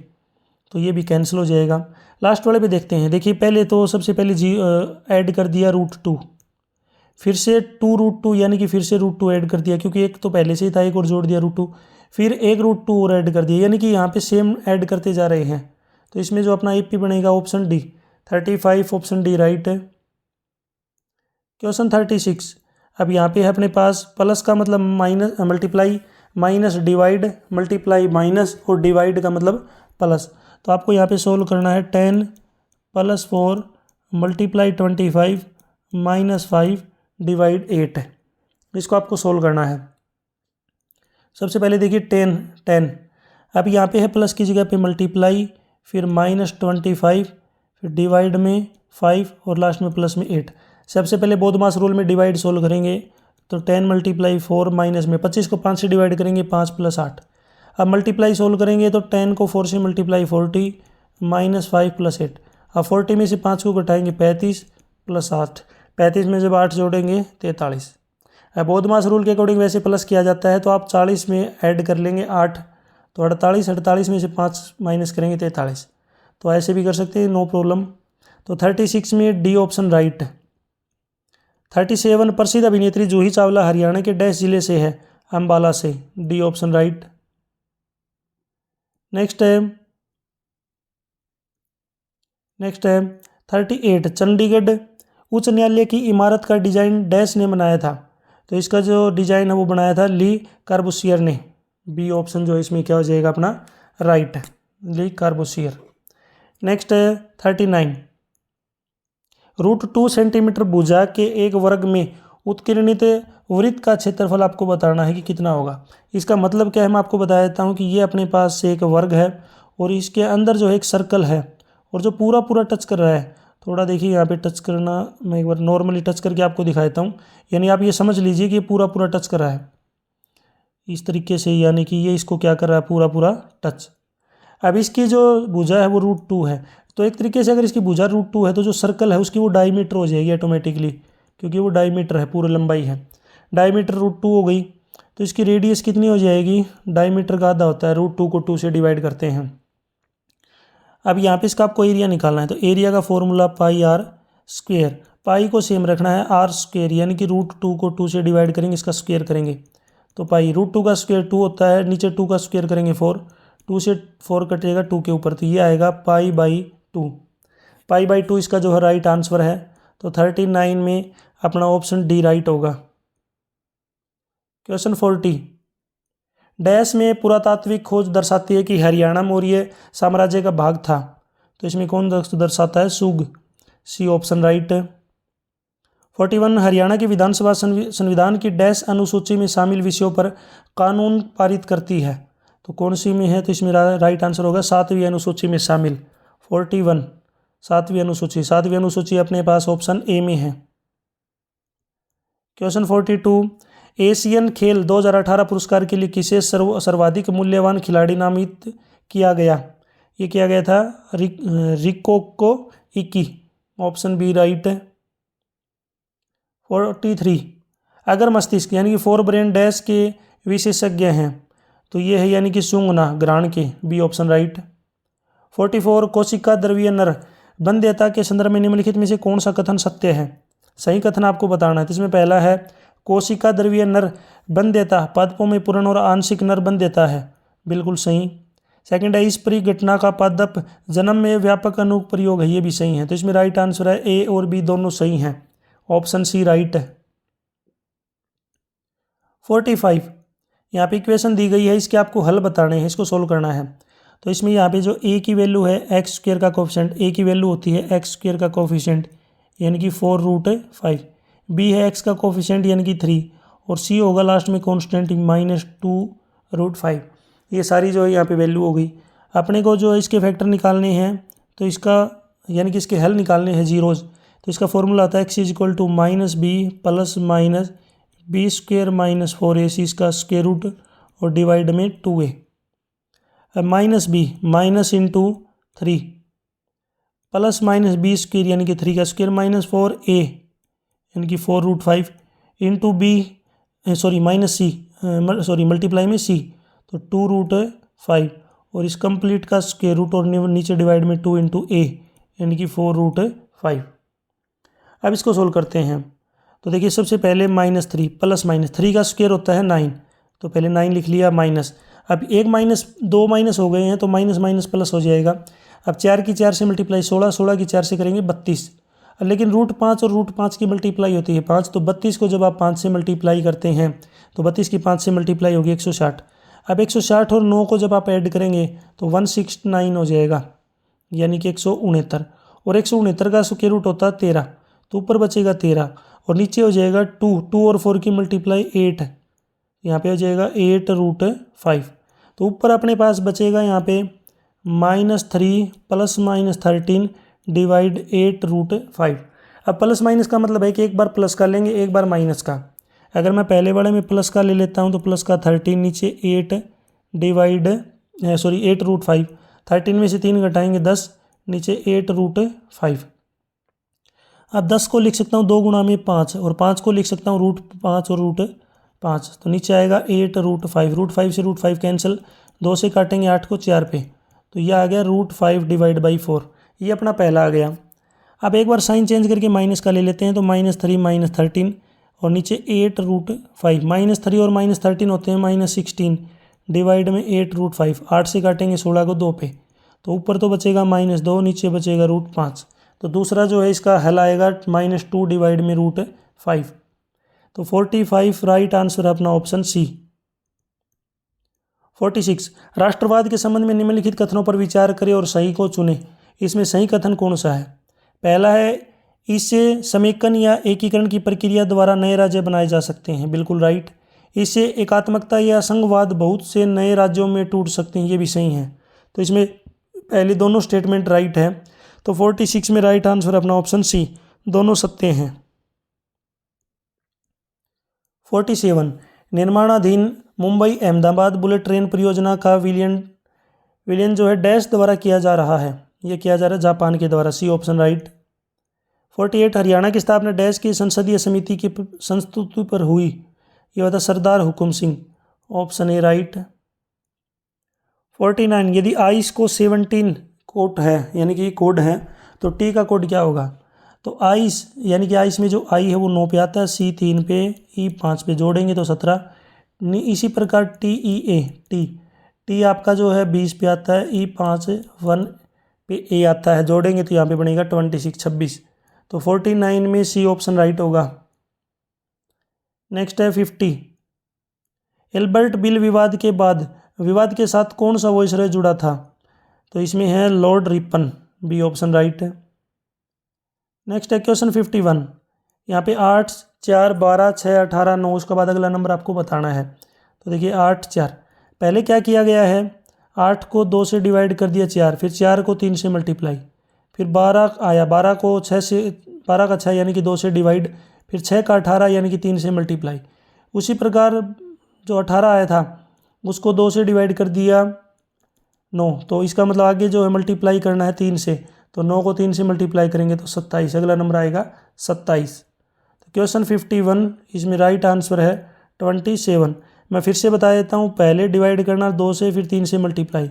तो ये भी कैंसिल हो जाएगा। लास्ट वाले पे देखते हैं। देखिए पहले तो सबसे पहले ऐड कर दिया √2, फिर से 2√2 यानी कि फिर से √2 ऐड कर दिया, क्योंकि एक तो पहले से ही था, एक और जोड़ दिया √2, फिर एक √2 और ऐड कर दिया, यानी कि यहाँ पे सेम ऐड करते जा रहे हैं। तो इसमें जो अपना AP बनेगा option D, 35 option D right है। क्वेश्चन 36, अब यहाँ पे है अपने पास प्लस का मतलब minus multiply minus divide multiply minus और डिवाइड का मतलब प्लस। तो आपको यहाँ पे सोल्व करना है 10 + 4 मल्टीप्लाई 25 -5 डिवाइड 8। इसको आपको सोल्व करना है। सबसे पहले देखिए 10 अब यहाँ पे है प्लस की जगह पे मल्टीप्लाई, फिर -25, फिर डिवाइड में 5 और लास्ट में प्लस में 8। सबसे पहले बोधमास रूल में डिवाइड सोल्व करेंगे तो 10 × 4 माइनस में 25 को 5 से डिवाइड करेंगे 5 + 8। अब मल्टीप्लाई सोल्व करेंगे तो 10 को 4 से मल्टीप्लाई 40 -5 + 8। अब 40 में से 5 को घटाएंगे 35 + 8। 35 में जब 8 जोड़ेंगे 43। अब बोधमास रूल के अकॉर्डिंग वैसे प्लस किया जाता है तो आप 40 में ऐड कर लेंगे 8 तो 48 में से 5 माइनस करेंगे 43। तो ऐसे भी कर सकते हैं, नो प्रॉब्लम। तो 36 में डी ऑप्शन राइट। 37 प्रसिद्ध अभिनेत्री जूही चावला हरियाणा के डैश जिले से है, अंबाला से, डी ऑप्शन राइट। नेक्स्ट है 38 चंडीगढ़ उच्च न्यायालय की इमारत का डिजाइन डैश ने बनाया था। तो इसका जो डिजाइन है वो बनाया था ली कार्बूसियर ने, बी ऑप्शन जो इसमें क्या हो जाएगा अपना राइट, ली कार्बूसियर। नेक्स्ट है 39 √2 सेंटीमीटर भुजा के एक वर्ग में उत्कीर्णित वृत्त का क्षेत्रफल आपको बताना है कि कितना होगा। इसका मतलब क्या है मैं आपको बता देता हूँ कि ये अपने पास से एक वर्ग है और इसके अंदर जो है एक सर्कल है और जो पूरा पूरा टच कर रहा है, थोड़ा देखिए यहाँ पे टच करना, मैं एक बार नॉर्मली टच करके आपको दिखाता हूँ। यानी आप ये समझ लीजिए कि ये पूरा पूरा टच कर रहा है इस तरीके से, यानी कि ये इसको क्या कर रहा है पूरा पूरा टच। अब इसकी जो भुजा है वो √2 है, तो एक तरीके से अगर इसकी भुजा √2 है तो जो सर्कल है उसकी वो डायमीटर हो जाएगी ऑटोमेटिकली, क्योंकि वो डायमीटर है, पूरी लंबाई है। डायमीटर √2 हो गई तो इसकी रेडियस कितनी हो जाएगी, डायमीटर का आधा होता है, √2 को 2 से डिवाइड करते हैं। अब यहाँ पे इसका आपको एरिया निकालना है तो एरिया का फॉर्मूला πr²। पाई को सेम रखना है r², यानी कि √2 को 2 से डिवाइड करेंगे, इसका स्क्वायर करेंगे तो पाई √2 का स्क्वायर 2 होता है, नीचे 2 का स्क्वायर करेंगे 4, 2 से 4 कटेगा 2 के ऊपर, तो ये आएगा π/2। π/2 इसका जो है राइट आंसर है। तो 39 में अपना ऑप्शन डी राइट होगा। क्वेश्चन 40 डैश में पुरातात्विक खोज दर्शाती है कि हरियाणा मौर्य साम्राज्य का भाग था। तो इसमें कौन दर्शाता है, सुग, सी ऑप्शन राइट। 41 हरियाणा की विधानसभा संविधान की डैश अनुसूची में शामिल विषयों पर कानून पारित करती है। तो कौन सी में है, तो इसमें राइट आंसर होगा 7वीं अनुसूची में शामिल। 41 7वीं अनुसूची, 7वीं अनुसूची अपने पास ऑप्शन ए में है। क्वेश्चन 42 एशियन खेल 2018 पुरस्कार के लिए किसे सर्वाधिक मूल्यवान खिलाड़ी नामित किया गया। ये किया गया था रिकोको इकी, ऑप्शन बी राइट है। 43 अगर मस्तिष्क यानी कि फोर ब्रेन डैश के विशेषज्ञ हैं तो ये है यानी कि सुंगना ग्रहण के, बी ऑप्शन राइट। 44 कोशिका द्रव्य नर वंध्यता के संदर्भ में निम्नलिखित में से कौन सा कथन सत्य है। सही कथन आपको बताना है। तो इसमें पहला है कोशिका द्रव्य नर वंध्यता पादपों में पूर्ण और आंशिक नर वंध्यता है, बिल्कुल सही। सेकंड है इस परिघटना का पादप जन्म में व्यापक अनुप्रयोग है, ये भी सही है। तो इसमें राइट आंसर है ए और बी दोनों सही हैं, ऑप्शन सी राइट है। 45 यहाँ पे इक्वेशन दी गई है, इसके आपको हल बताने हैं, इसको सोल्व करना है। तो इसमें यहाँ पे जो a की वैल्यू है x² का कोफिशिएंट, a की वैल्यू होती है x² का कोफिशिएंट यानी कि 4√5, b है x का कोफिशिएंट यानी कि 3 और c होगा लास्ट में कांस्टेंट -2√5। ये सारी जो है यहाँ पे वैल्यू हो गई। अपने को जो इसके फैक्टर निकालने हैं तो इसका यानी कि इसके हल निकालने हैं जीरोज़। तो इसका फॉर्मूला आता है x = -b + -b² - 4ac इसका स्क्वायर रूट और डिवाइड में 2a। अब -b minus into 3 plus -b² यानी कि 3 का स्क्वायर -4a यानी कि 4√5 इंटू -c मल्टीप्लाई में c तो 2√5 और इस कंप्लीट का स्क्वायर रूट और नीचे डिवाइड में 2 इंटू a यानी कि 4√5। अब इसको सोल्व करते हैं। तो देखिए सबसे पहले -3 प्लस -3 का स्क्वायर होता है 9, तो पहले 9 लिख लिया माइनस। अब एक माइनस 2 माइनस हो गए हैं तो माइनस माइनस प्लस हो जाएगा। अब 4 की 4 से मल्टीप्लाई 16, 16 की 4 से करेंगे 32। लेकिन √5 और √5 की मल्टीप्लाई होती है 5, तो 32 को जब आप 5 से मल्टीप्लाई करते हैं तो 32 की 5 से मल्टीप्लाई होगी 160। अब 160 और 9 को जब आप ऐड करेंगे तो 169 हो जाएगा, यानी कि 169। और 169 का स्क्वायर रूट होता है 13, तो ऊपर बचेगा 13 और नीचे हो जाएगा 2 और 4 की मल्टीप्लाई 8, यहाँ पे हो जाएगा 8√5। तो ऊपर अपने पास बचेगा यहाँ पे -3 + -13 डिवाइड 8√5। अब प्लस माइनस का मतलब है कि एक बार प्लस का लेंगे एक बार माइनस का। अगर मैं पहले वाले में प्लस का ले लेता हूँ तो प्लस का 13 नीचे 8 डिवाइड 8√5, 13 में से 3 घटाएंगे 10, नीचे 8√5। अब 10 को लिख सकता हूँ 2 गुणा में 5 और 5 को लिख सकता हूँ √5 और √5, तो नीचे आएगा 8√5। √5 से √5 कैंसिल, 2 से काटेंगे 8 को 4 पे, तो यह आ गया √5 डिवाइड बाई 4। ये अपना पहला आ गया। अब एक बार साइन चेंज करके माइनस का ले लेते हैं तो -3 -13 और नीचे 8√5। -3 और -13 होते हैं -16 डिवाइड में 8√5। 8 से काटेंगे 16 को 2 पे, तो ऊपर तो बचेगा -2, नीचे बचेगा √5। तो दूसरा जो है इसका हल आएगा -2 डिवाइड में √5। तो 45 राइट आंसर है अपना ऑप्शन सी। 46 राष्ट्रवाद के संबंध में निम्नलिखित कथनों पर विचार करें और सही को चुनें। इसमें सही कथन कौन सा है? पहला है इससे समेकन या एकीकरण की प्रक्रिया द्वारा नए राज्य बनाए जा सकते हैं, बिल्कुल राइट। इससे एकात्मकता या संघवाद बहुत से नए राज्यों में टूट सकते हैं, ये भी सही है। तो इसमें पहले दोनों स्टेटमेंट राइट है। तो 46 में राइट आंसर अपना ऑप्शन सी, दोनों सत्य हैं। 47 निर्माणाधीन मुंबई अहमदाबाद बुलेट ट्रेन परियोजना का विलयन जो है डैश द्वारा किया जा रहा है, ये किया जा रहा है जापान के द्वारा, सी ऑप्शन राइट। 48 हरियाणा की स्थापना डैश की संसदीय समिति की संस्तुति पर हुई, ये बता सरदार Hukum Singh, option A right. 49 यदि आइस को 17 कोड है यानी कि कोड है तो टी का कोड क्या होगा? तो आइस यानी कि आइस में जो आई है वो 9 पे आता है, सी 3 पे, ई 5 पे, जोड़ेंगे तो 17। इसी प्रकार टी आपका जो है 20 पे आता है, ई 5 1 पे ए आता है, जोड़ेंगे तो यहाँ पे बनेगा 26। तो 49 में सी ऑप्शन राइट होगा। नेक्स्ट है 50 एल्बर्ट बिल विवाद के बाद विवाद के साथ कौन सा वॉइसरॉय जुड़ा था? तो इसमें है lord Ripon, B option right है। नेक्स्ट है क्वेश्चन 51, यहाँ पे 8 4 12 6 18 9, उसके बाद अगला नंबर आपको बताना है। तो देखिए 8 4, पहले क्या किया गया है, 8 को 2 से डिवाइड कर दिया 4, फिर 4 को 3 से मल्टीप्लाई, फिर 12 आया, 12 को 6 से 12 का 6 यानी कि 2 से डिवाइड, फिर 6 का 18 यानी कि 3 से मल्टीप्लाई। उसी प्रकार जो 18 आया था उसको 2 से डिवाइड कर दिया 9, तो इसका मतलब आगे जो है मल्टीप्लाई करना है 3 से, तो 9 को 3 से मल्टीप्लाई करेंगे तो 27, अगला नंबर आएगा 27। तो क्वेश्चन 51 इसमें राइट आंसर है 27। मैं फिर से बता देता हूँ, पहले डिवाइड करना 2 से, फिर 3 से मल्टीप्लाई,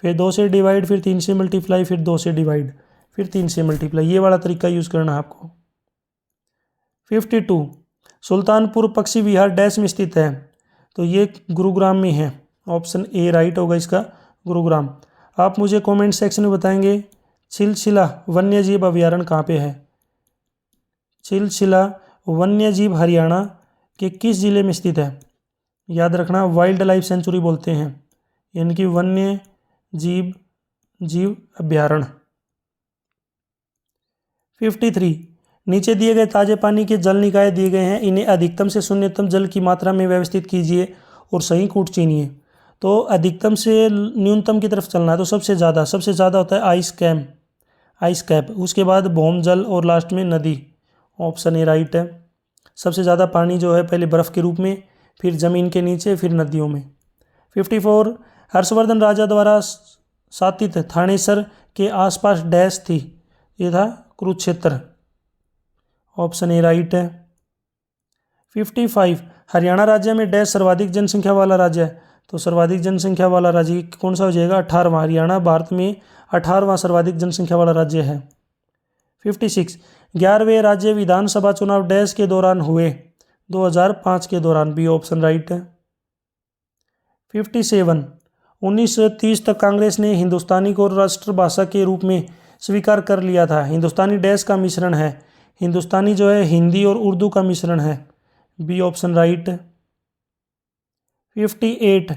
फिर 2 से डिवाइड, फिर 3 से मल्टीप्लाई, फिर 2 से डिवाइड, फिर 3 से मल्टीप्लाई, ये वाला तरीका यूज़ करना है आपको। 52 सुल्तानपुर पक्षी विहार डैश में स्थित है? तो ये गुरुग्राम में है, ऑप्शन ए राइट होगा इसका, गुरुग्राम। आप मुझे कमेंट सेक्शन में बताएंगे छिलछिला वन्यजीव अभयारण्य कहाँ पे है? छिलछिला वन्यजीव हरियाणा के किस जिले में स्थित है? याद रखना वाइल्ड लाइफ सेंचुरी बोलते हैं, यानी कि वन्य जीव अभयारण्य। 53 नीचे दिए गए ताजे पानी के जल निकाय दिए गए हैं, इन्हें अधिकतम से शून्यतम जल की मात्रा में व्यवस्थित कीजिए और सही कूट चुनिए। तो अधिकतम से न्यूनतम की तरफ चलना है, तो सबसे ज़्यादा होता है आइस कैप, उसके बाद भौम जल और लास्ट में नदी, ऑप्शन ए राइट है। सबसे ज़्यादा पानी जो है पहले बर्फ़ के रूप में, फिर ज़मीन के नीचे, फिर नदियों में। 54 हर्षवर्धन राजा द्वारा शासित थानेसर के आसपास डैश थी? ये था कुरुक्षेत्र, ऑप्शन ए राइट है। 55 हरियाणा राज्य में डैश सर्वाधिक जनसंख्या वाला राज्य है? तो सर्वाधिक जनसंख्या वाला राज्य कौन सा हो जाएगा? 18वां। हरियाणा भारत में 18वां सर्वाधिक जनसंख्या वाला राज्य है। 56 11वें राज्य विधानसभा चुनाव डैश के दौरान हुए? 2005 के दौरान, बी ऑप्शन राइट है। 57 1930 तक कांग्रेस ने हिंदुस्तानी को राष्ट्रभाषा के रूप में स्वीकार कर लिया था। हिंदुस्तानी डैश का मिश्रण है, हिंदुस्तानी जो है हिंदी और उर्दू का मिश्रण है, बी ऑप्शन राइट। 58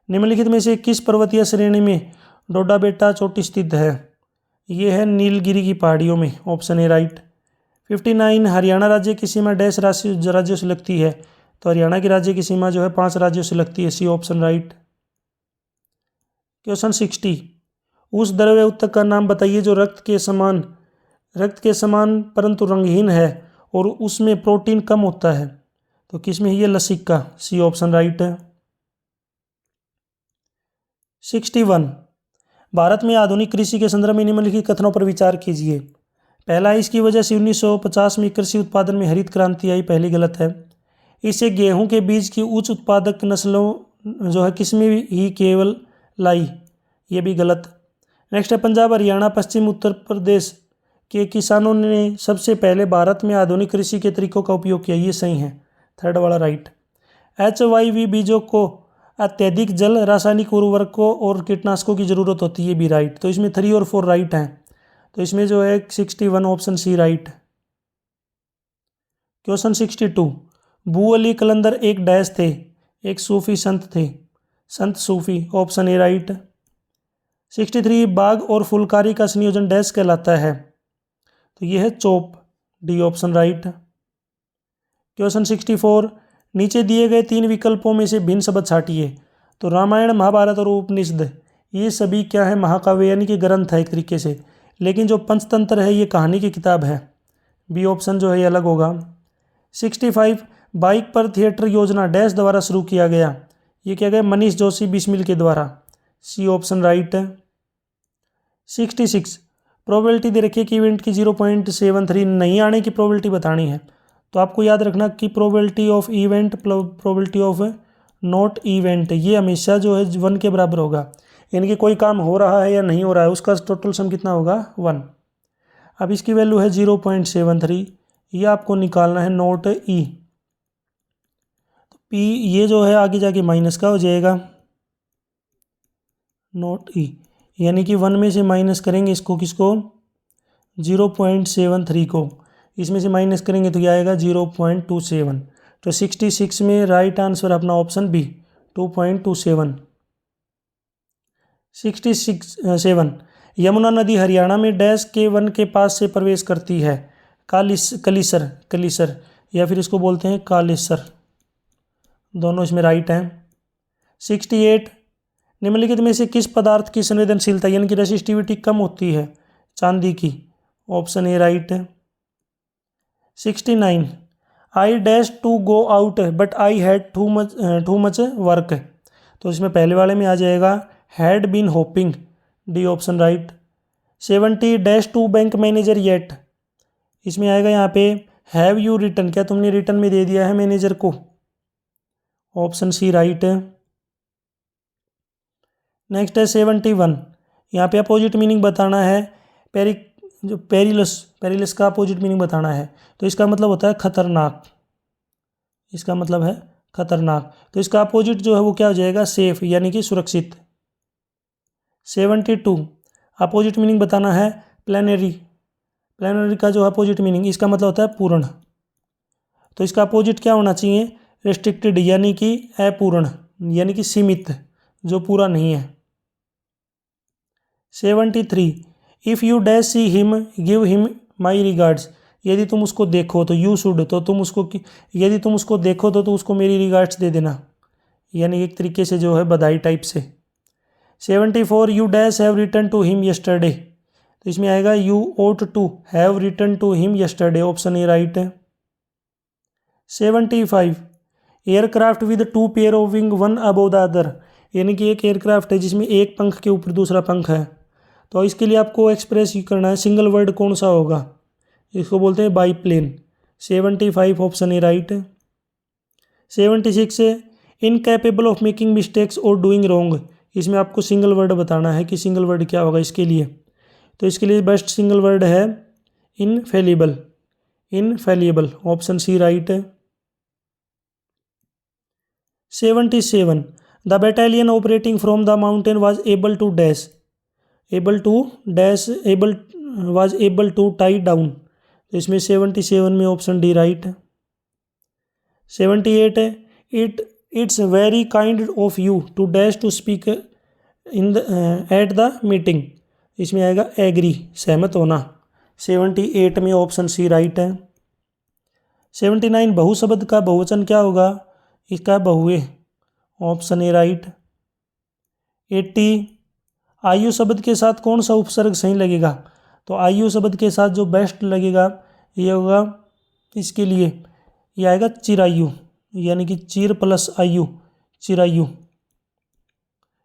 निम्नलिखित में से किस पर्वतीय श्रेणी में डोडा बेटा चोटी स्थित है? ये है नीलगिरी की पहाड़ियों में, ऑप्शन ए राइट। 59 हरियाणा राज्य की सीमा डैश राज्यों से लगती है? तो हरियाणा की राज्य की सीमा जो है 5 राज्यों से लगती है, सी ऑप्शन राइट। क्वेश्चन 60 उस द्रव्य उत्तक का नाम बताइए जो रक्त के समान परंतु रंगहीन है और उसमें प्रोटीन कम होता है। तो किसमें है ये? लसिका, सी ऑप्शन राइट है। 61 भारत में आधुनिक कृषि के संदर्भ में निम्नलिखित कथनों पर विचार कीजिए। पहला, इसकी वजह से 1950 में कृषि उत्पादन में हरित क्रांति आई, पहली गलत है। इससे गेहूं के बीज की उच्च उत्पादक नस्लों जो है किसमें ही केवल लाई, ये भी गलत। नेक्स्ट है, पंजाब हरियाणा पश्चिम उत्तर प्रदेश के किसानों ने सबसे पहले भारत में आधुनिक कृषि के तरीकों का उपयोग किया, ये सही है, थर्ड वाला राइट। HYV बीजों को अत्यधिक जल, रासायनिक उर्वरकों और कीटनाशकों की जरूरत होती है, भी राइट। तो इसमें 3 और 4 राइट हैं, तो इसमें जो है 61 ऑप्शन सी राइट। क्वेश्चन 62 बू अली कलंदर एक डैश थे? एक सूफी संत थे, संत सूफी, ऑप्शन ए राइट। 63 बाग और फुलकारी का संयोजन डैश कहलाता है? तो यह है chop, D option right. Question 64 नीचे दिए गए 3 विकल्पों में से भिन्न शब्द छाटिए। तो रामायण, महाभारत और उपनिषद ये सभी क्या है? महाकाव्य यानी कि ग्रंथ है एक तरीके से, लेकिन जो पंचतंत्र है ये कहानी की किताब है, बी ऑप्शन जो है ये अलग होगा। 65 बाइक पर थिएटर योजना डैश द्वारा शुरू किया गया? ये क्या गया? मनीष जोशी बिस्मिल के द्वारा, सी ऑप्शन राइट है। 66 प्रोबेबिलिटी दे रखी है कि इवेंट की 0.73 नहीं आने की प्रोबेबिलिटी बतानी है। तो आपको याद रखना कि probability of event probability of not event ये हमेशा जो है 1 के बराबर होगा, यानी कि कोई काम हो रहा है या नहीं हो रहा है उसका टोटल सम कितना होगा? 1। अब इसकी वैल्यू है 0.73, ये आपको निकालना है नॉट ई। तो पी ये जो है आगे जाके माइनस का हो जाएगा, नॉट ई, यानी कि 1 में से माइनस करेंगे इसको, किसको? 0.73 को, इसमें से माइनस करेंगे तो क्या आएगा? 0.27। तो 66 में राइट आंसर अपना ऑप्शन बी, 2.27। 67 यमुना नदी हरियाणा में डैश के वन के पास से प्रवेश करती है? कलिसर या फिर इसको बोलते हैं कालेसर, दोनों इसमें राइट हैं। 68 निम्नलिखित में से किस पदार्थ की संवेदनशीलता यानी कि रेसिस्टिविटी कम होती है? चांदी की, ऑप्शन ए राइट है। 69 I dash to go out but I had too much work? तो इसमें पहले वाले में आ जाएगा had been hoping, D option right. 70 dash to bank manager yet? इसमें आएगा यहाँ पे हैव यू रिटर्न, क्या तुमने रिटर्न में दे दिया है मैनेजर को? ऑप्शन सी राइट है। नेक्स्ट है 71 यहाँ पे अपोजिट मीनिंग बताना है, पेरिलस का अपोजिट मीनिंग बताना है। तो इसका मतलब होता है खतरनाक, इसका मतलब है खतरनाक, तो इसका अपोजिट जो है वो क्या हो जाएगा? सेफ यानी कि सुरक्षित। 72 अपोजिट मीनिंग बताना है प्लानरी का जो अपोजिट मीनिंग, इसका मतलब होता है पूर्ण, तो इसका अपोजिट क्या होना चाहिए? रेस्ट्रिक्टेड यानी कि अपूर्ण, यानी कि सीमित, जो पूरा नहीं है। 73 if you dash see him give him my regards? यदि तुम उसको देखो तो यू शुड, तो तुम उसको, यदि तुम उसको देखो तो उसको मेरी रिगार्ड्स दे देना, यानी एक तरीके से जो है बधाई टाइप से। 74 you dash have return to him yesterday? तो इसमें आएगा you ought to have return to him yesterday, option A right है। 75 aircraft with 2 pair of wing 1 above the other? यानी कि एक एयरक्राफ्ट है जिसमें एक पंख के ऊपर दूसरा पंख है, तो इसके लिए आपको एक्सप्रेस करना है, सिंगल वर्ड कौन सा होगा? इसको बोलते हैं biplane. 75 option A right है। 76 इनकैपेबल ऑफ मेकिंग मिस्टेक्स और डूइंग रॉन्ग? इसमें आपको सिंगल वर्ड बताना है कि सिंगल वर्ड क्या होगा इसके लिए, तो इसके लिए बेस्ट सिंगल वर्ड है इनफेलिएबल, ऑप्शन सी राइट है। 77 the battalion operating from the mountain was able to dash, was able to tie down? तो इसमें 77 में ऑप्शन डी राइट है। 78 है, it's very kind of you to dash to speak in the at the meeting. इसमें आएगा एग्री, सहमत होना। 78 में ऑप्शन सी राइट है। 79 बहु शब्द का बहुवचन क्या होगा? इसका बहुए, ऑप्शन ए राइट। 80 आयु शब्द के साथ कौन सा उपसर्ग सही लगेगा? तो आयु शब्द के साथ जो बेस्ट लगेगा ये होगा, इसके लिए ये आएगा चिरायु, यानी कि चीर प्लस आयु, चिरायु,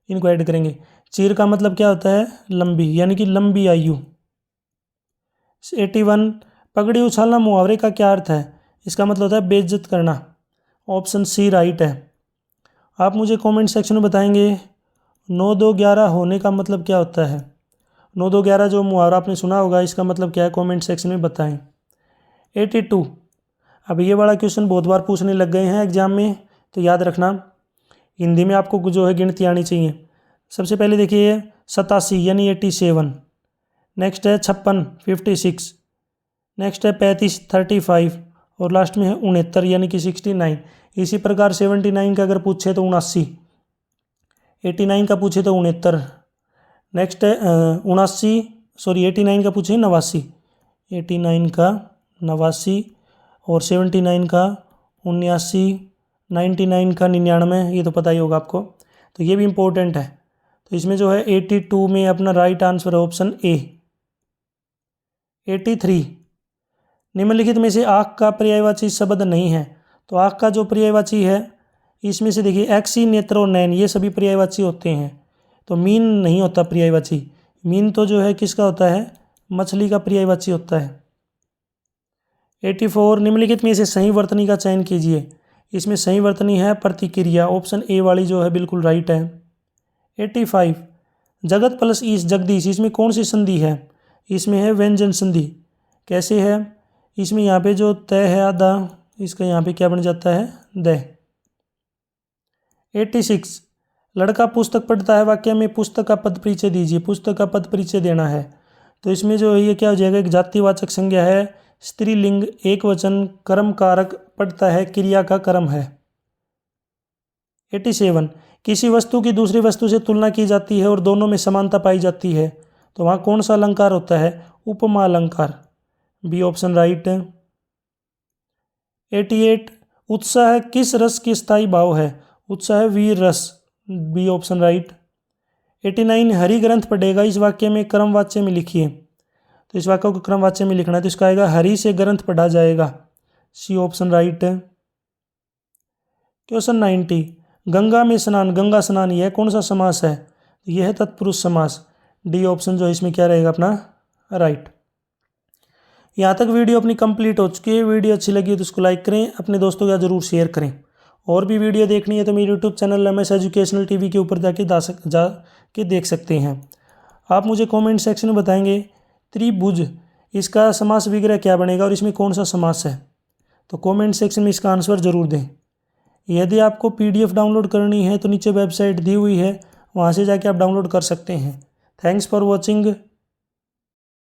इनको ऐड करेंगे। चीर का मतलब क्या होता है? लंबी, यानी कि लंबी आयु। 81 पगड़ी उछालना मुहावरे का क्या अर्थ है? इसका मतलब होता है बेइज्जत करना, ऑप्शन सी राइट है। आप मुझे कमेंट सेक्शन में बताएंगे 9 2 11 होने का मतलब क्या होता है? 9 2 11 जो मुहावरा आपने सुना होगा, इसका मतलब क्या है? कमेंट सेक्शन में बताएं। 82 अब ये वाला क्वेश्चन बहुत बार पूछने लग गए हैं एग्जाम में, तो याद रखना। हिंदी में आपको जो है गिनती आनी चाहिए। सबसे पहले देखिए 87 यानी 87, नेक्स्ट है 56 56, नेक्स्ट है 35 35, और लास्ट में है 69 यानी कि 69। इसी प्रकार 79 का अगर पूछे तो 79, 89 का पूछे तो 69, नेक्स्ट है 89 का पूछे 89, 89 का 89, और 79 का 79, 99 का 99, ये तो पता ही होगा आपको, तो ये भी इम्पोर्टेंट है। तो इसमें जो है 82 में अपना राइट आंसर है ऑप्शन ए। 83 निम्नलिखित में से आँख का पर्यायवाची शब्द नहीं है। तो आँख का जो पर्यायवाची है, इसमें से देखिए एक्सी, नेत्र और नैन, ये सभी पर्यायवाची होते हैं। तो मीन नहीं होता पर्यायवाची। मीन तो जो है किसका होता है? मछली का पर्यायवाची होता है। 84 निम्नलिखित में से सही वर्तनी का चयन कीजिए। इसमें सही वर्तनी है प्रतिक्रिया, ऑप्शन ए वाली जो है बिल्कुल राइट है। 85 जगत प्लस ईश जगदीश, इसमें कौन सी संधि है? इसमें है व्यंजन संधि। कैसे है? इसमें यहाँ पे जो तय है आधा, इसका यहाँ पे क्या बन जाता है? द। 86 लड़का पुस्तक पढ़ता है, वाक्य में पुस्तक का पद परिचय दीजिए। पुस्तक का पद परिचय देना है, तो इसमें जो है ये क्या हो जाएगा? एक जातिवाचक संज्ञा है, स्त्रीलिंग, एक वचन, कर्म कारक पढ़ता है, क्रिया का कर्म है। 87 किसी वस्तु की दूसरी वस्तु से तुलना की जाती है और दोनों में समानता पाई जाती है, तो वहाँ कौन सा अलंकार होता है? उपमा अलंकार, बी ऑप्शन राइट। 88 उत्साह किस रस की स्थायी भाव है? उत्साह वीर रस, बी ऑप्शन राइट। 89 हरि ग्रंथ पढ़ेगा, इस वाक्य में क्रमवाच्य में लिखिए। तो इस वाक्य को क्रमवाच्य में लिखना है, तो इसका आएगा हरि से ग्रंथ पढ़ा जाएगा, सी ऑप्शन राइट है। क्वेश्चन 90 गंगा में स्नान, गंगा स्नान, यह कौन सा समास है? यह है तत्पुरुष समास, डी ऑप्शन जो है इसमें क्या रहेगा अपना? राइट। यहाँ तक वीडियो अपनी कंप्लीट हो चुकी है। वीडियो अच्छी लगी तो उसको लाइक करें, अपने दोस्तों के साथ जरूर शेयर करें। और भी वीडियो देखनी है तो मेरे YouTube channel Ramesh educational TV के ऊपर जाके देख सकते हैं। आप मुझे कमेंट सेक्शन में बताएंगे त्रिभुज, इसका समास विग्रह क्या बनेगा और इसमें कौन सा समास है? तो कमेंट सेक्शन में इसका आंसर ज़रूर दें। यदि आपको PDF डाउनलोड करनी है तो नीचे वेबसाइट दी हुई है, वहाँ से जाके आप डाउनलोड कर सकते हैं। Thanks for watching.